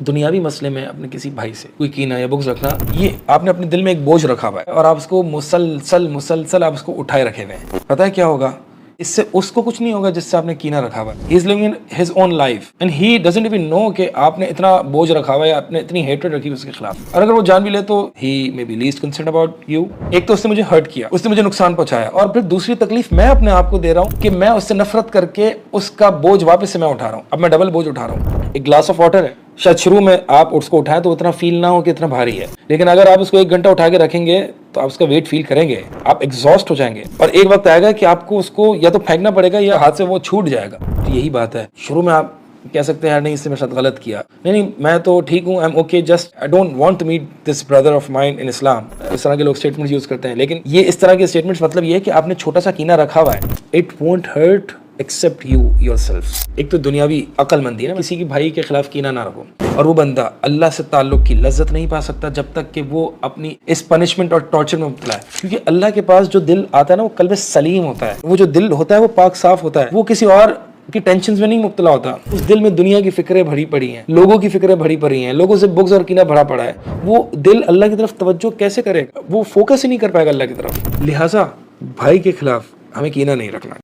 दुनियावी मसले में अपने किसी भाई से कोई कीना या बुग़्ज़ रखना, ये आपने अपने दिल में एक बोझ रखा हुआ है और आप उसको मुसलसल आप उसको उठाए रखे हुए हैं। पता है क्या होगा? इससे उसको कुछ नहीं होगा जिससे आपने कीना रखा हुआ है। He is living in his own life and he doesn't even know कि आपने इतना बोझ रखा हुआ है, आपने इतनी हेट्रेड रखी उसके खिलाफ। और अगर वो जान भी ले तो he may be least concern about you. एक तो उसने मुझे हर्ट किया, उसने मुझे नुकसान पहुंचाया, और फिर दूसरी तकलीफ मैं अपने आप को दे रहा हूँ कि मैं उससे नफरत करके उसका बोझ वापस से मैं उठा रहा हूँ। अब मैं डबल बोझ उठा रहा हूँ। एक ग्लास ऑफ वाटर है, शायद शुरू में आप उसको उठाएं तो उतना फील ना हो कि इतना भारी है, लेकिन अगर आप उसको 1 घंटा उठा के रखेंगे तो आप उसका वेट फील करेंगे, आप एग्जॉस्ट हो जाएंगे और एक वक्त आएगा कि आपको उसको या तो फेंकना पड़ेगा या हाथ से वो छूट जाएगा। तो यही बात है, शुरू में आप कह सकते हैं यार नहीं, इससे मेरे साथ गलत किया, नहीं मैं तो ठीक हूँ, I am okay, just I don't want to meet this brother of mine in Islam. इस तरह के लोग स्टेटमेंट्स यूज करते हैं, लेकिन ये इस तरह के स्टेटमेंट्स मतलब ये है कि आपने छोटा सा कीना रखा हुआ है। It won't hurt except you yourself. एक तो दुनियावी अक्लमंदी है ना, किसी की भाई के खिलाफ कीना ना रखो। और वो बंदा अल्लाह से ताल्लुक की लज्जत नहीं पा सकता जब तक कि वो अपनी इस पनिशमेंट और टॉर्चर में मुब्तला है, क्योंकि अल्लाह के पास जो दिल आता है ना वो कल्ब सलीम होता है। वो जो दिल होता है वो पाक साफ होता है, वो किसी और की टेंशन में नहीं मुब्तला होता। उस दिल में दुनिया की फिक्रें भरी पड़ी हैं, लोगों की फिक्रें भरी पड़ी हैं, लोगों से बुग़्ज़ और कीना भरा पड़ा है। वो दिल अल्लाह की तरफ तवज्जो कैसे करेगा? वो फोकस ही नहीं कर पाएगा अल्लाह की तरफ। लिहाजा भाई के खिलाफ हमें कीना नहीं रखना।